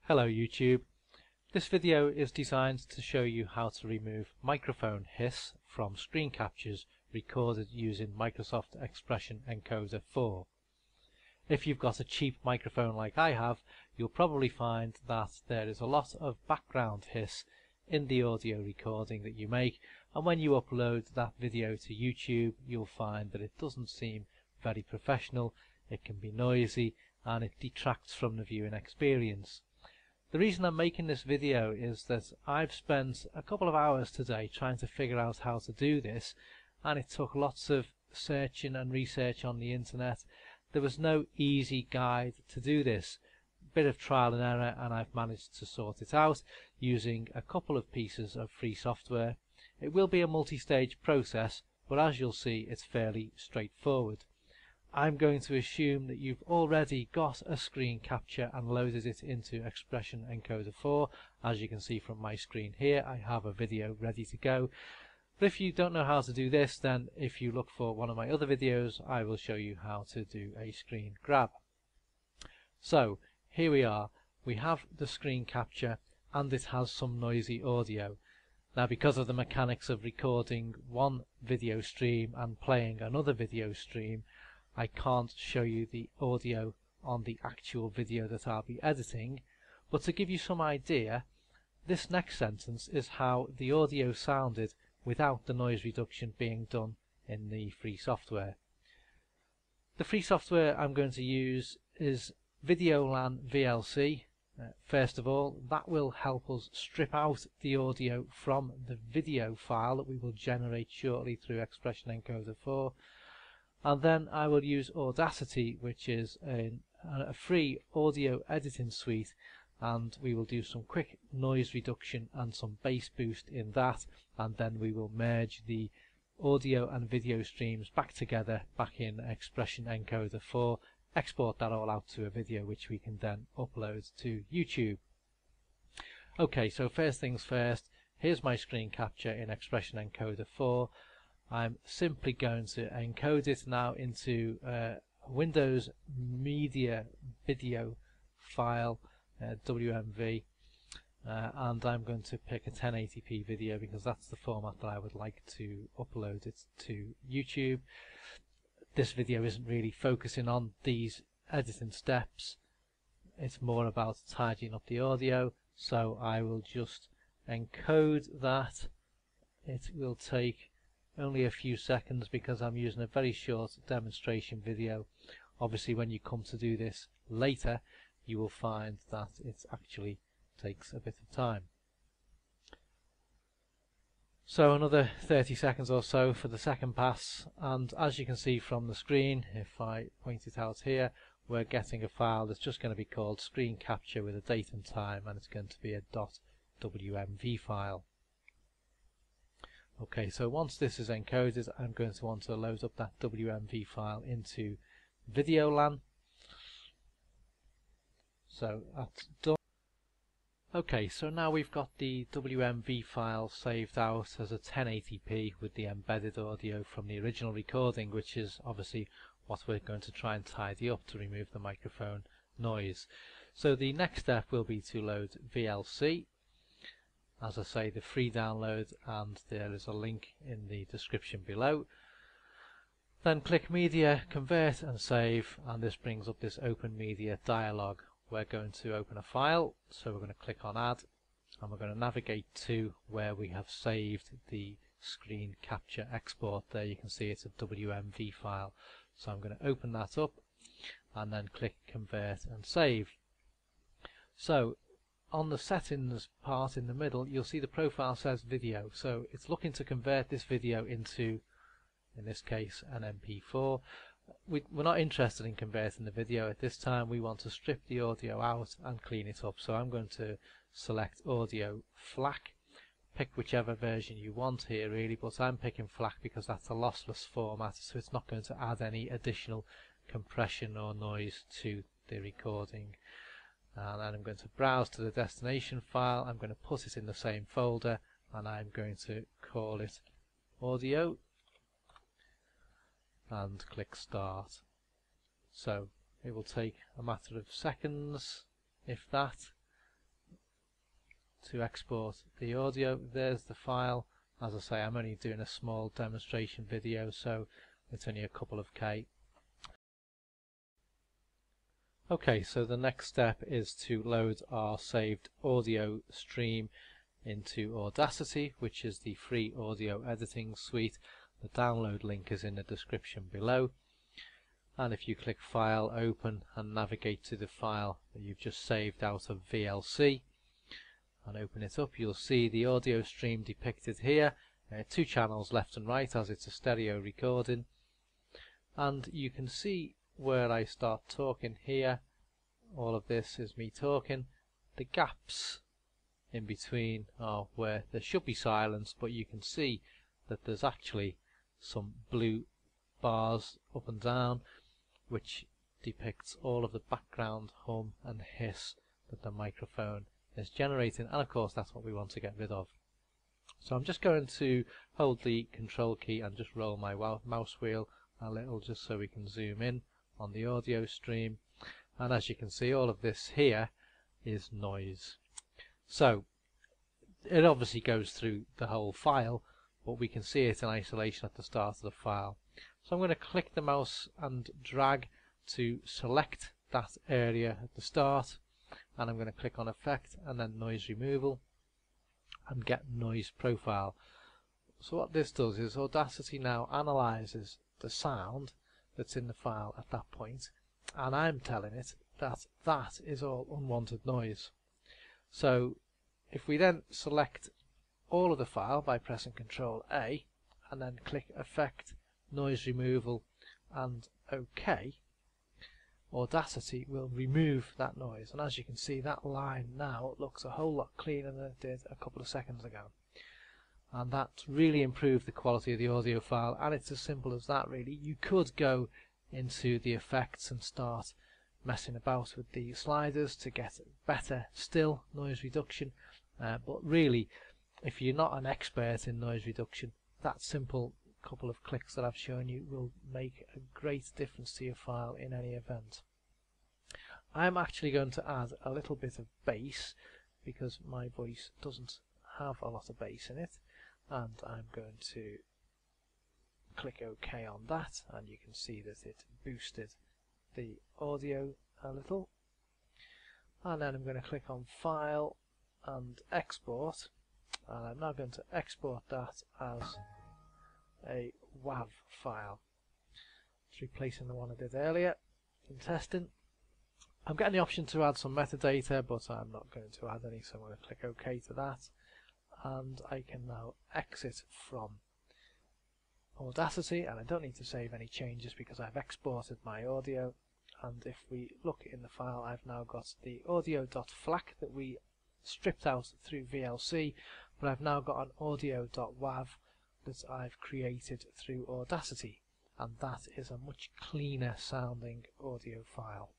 Hello YouTube. This video is designed to show you how to remove microphone hiss from screen captures recorded using Microsoft Expression Encoder 4. If you've got a cheap microphone like I have, you'll probably find that there is a lot of background hiss in the audio recording that you make, and when you upload that video to YouTube you'll find that it doesn't seem very professional, it can be noisy, and it detracts from the viewing experience. The reason I'm making this video is that I've spent a couple of hours today trying to figure out how to do this, and it took lots of searching and research on the internet. There was no easy guide to do this. A bit of trial and error, and I've managed to sort it out using a couple of pieces of free software. It will be a multi-stage process, but as you'll see it's fairly straightforward. I'm going to assume that you've already got a screen capture and loaded it into Expression Encoder 4. As you can see from my screen here, I have a video ready to go. But if you don't know how to do this, then if you look for one of my other videos, I will show you how to do a screen grab. So here we are. We have the screen capture and it has some noisy audio. Now, because of the mechanics of recording one video stream and playing another video stream, I can't show you the audio on the actual video that I'll be editing, but to give you some idea, this next sentence is how the audio sounded without the noise reduction being done in the free software. The free software I'm going to use is Videolan VLC. First of all, that will help us strip out the audio from the video file that we will generate shortly through Expression Encoder 4. And then I will use Audacity, which is a free audio editing suite, and we will do some quick noise reduction and some bass boost in that, and then we will merge the audio and video streams back together back in Expression Encoder 4, export that all out to a video which we can then upload to YouTube. Okay, so first things first, here's my screen capture in Expression Encoder 4. I'm simply going to encode it now into Windows Media Video file, WMV, and I'm going to pick a 1080p video because that's the format that I would like to upload it to YouTube. This video isn't really focusing on these editing steps, it's more about tidying up the audio, so I will just encode that. It will take only a few seconds because I'm using a very short demonstration video. Obviously when you come to do this later you will find that it actually takes a bit of time. So another 30 seconds or so for the second pass, and as you can see from the screen, if I point it out here, we're getting a file that's just going to be called screen capture with a date and time, and it's going to be a .wmv file. Okay, so once this is encoded, I'm going to want to load up that WMV file into Videolan. So that's done. Okay, so now we've got the WMV file saved out as a 1080p with the embedded audio from the original recording, which is obviously what we're going to try and tidy up to remove the microphone noise. So the next step will be to load VLC. As I say, the free download, and there is a link in the description below. Then click Media, Convert and Save, and this brings up this Open Media dialog. We're going to open a file, so we're going to click on Add, and we're going to navigate to where we have saved the screen capture export. There you can see it's a WMV file. So I'm going to open that up and then click Convert and Save. So on the settings part in the middle, you'll see the profile says video, so it's looking to convert this video into, in this case, an MP4. We're not interested in converting the video at this time. We want to strip the audio out and clean it up, so I'm going to select audio FLAC. Pick whichever version you want here really, but I'm picking FLAC because that's a lossless format, so it's not going to add any additional compression or noise to the recording. And then I'm going to browse to the destination file, I'm going to put it in the same folder, and I'm going to call it audio and click start. So it will take a matter of seconds, if that, to export the audio. There's the file. As I say, I'm only doing a small demonstration video, so it's only a couple of K. Okay, so the next step is to load our saved audio stream into Audacity, which is the free audio editing suite. The download link is in the description below. And if you click File, Open, and navigate to the file that you've just saved out of VLC and open it up, you'll see the audio stream depicted here. Two channels left and right, as it's a stereo recording. And you can see where I start talking here. All of this is me talking. The gaps in between are where there should be silence, but you can see that there's actually some blue bars up and down, which depicts all of the background hum and hiss that the microphone is generating, and of course that's what we want to get rid of. So I'm just going to hold the control key and just roll my mouse wheel a little just so we can zoom in on the audio stream, and as you can see, all of this here is noise. So it obviously goes through the whole file, but we can see it in isolation at the start of the file. So I'm going to click the mouse and drag to select that area at the start, and I'm going to click on Effect and then Noise Removal and get Noise Profile. So what this does is Audacity now analyzes the sound that's in the file at that point, and I'm telling it that that is all unwanted noise. So if we then select all of the file by pressing Ctrl A and then click Effect, Noise Removal and OK, Audacity will remove that noise, and as you can see, that line now looks a whole lot cleaner than it did a couple of seconds ago, and that's really improved the quality of the audio file. And it's as simple as that, really. You could go into the effects and start messing about with the sliders to get better still noise reduction, but really, if you're not an expert in noise reduction, that simple couple of clicks that I've shown you will make a great difference to your file in any event. I'm actually going to add a little bit of bass because my voice doesn't have a lot of bass in it, and I'm going to click OK on that, and you can see that it boosted the audio a little. And then I'm going to click on File and Export, and I'm now going to export that as a WAV file. It's replacing the one I did earlier in testing. I'm getting the option to add some metadata, but I'm not going to add any, so I'm going to click OK to that, and I can now exit from Audacity, and I don't need to save any changes because I've exported my audio. And if we look in the file, I've now got the audio.flac that we stripped out through VLC, but I've now got an audio.wav that I've created through Audacity, and that is a much cleaner sounding audio file.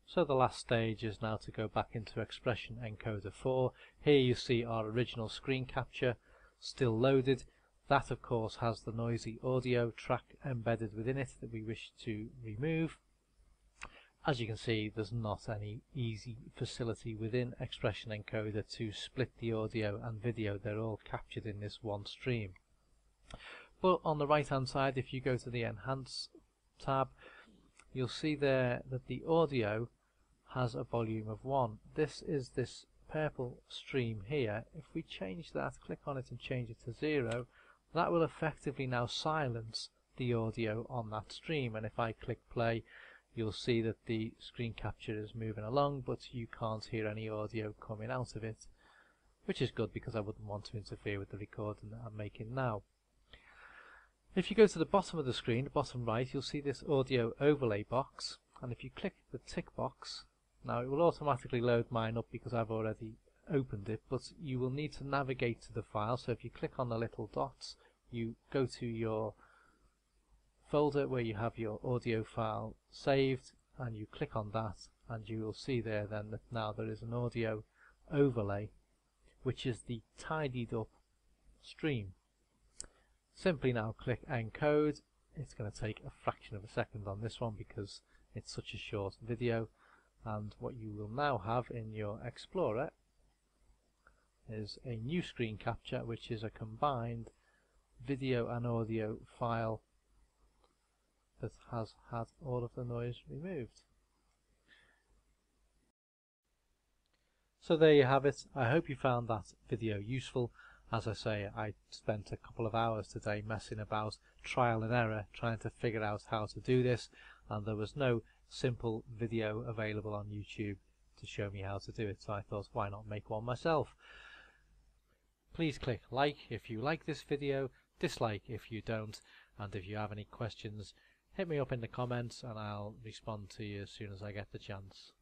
So the last stage is now to go back into Expression Encoder 4. Here you see our original screen capture still loaded. That of course has the noisy audio track embedded within it that we wish to remove. As you can see, there's not any easy facility within Expression Encoder to split the audio and video. They're all captured in this one stream. But on the right hand side, if you go to the Enhance tab, you'll see there that the audio has a volume of 1. This is this purple stream here. If we change that, click on it and change it to 0, that will effectively now silence the audio on that stream. And if I click play, you'll see that the screen capture is moving along, but you can't hear any audio coming out of it, which is good because I wouldn't want to interfere with the recording that I'm making now. If you go to the bottom of the screen, the bottom right, you'll see this audio overlay box, and if you click the tick box, now it will automatically load mine up because I've already opened it, but you will need to navigate to the file. So if you click on the little dots, you go to your folder where you have your audio file saved, and you click on that, and you will see there then that now there is an audio overlay, which is the tidied up stream. Simply now click Encode. It's going to take a fraction of a second on this one because it's such a short video, And what you will now have in your Explorer is a new screen capture, which is a combined video and audio file that has had all of the noise removed. So there you have it. I hope you found that video useful. As I say, I spent a couple of hours today messing about, trial and error, trying to figure out how to do this, and there was no simple video available on YouTube to show me how to do it, so I thought, why not make one myself? Please click like if you like this video, dislike if you don't, and if you have any questions, hit me up in the comments and I'll respond to you as soon as I get the chance.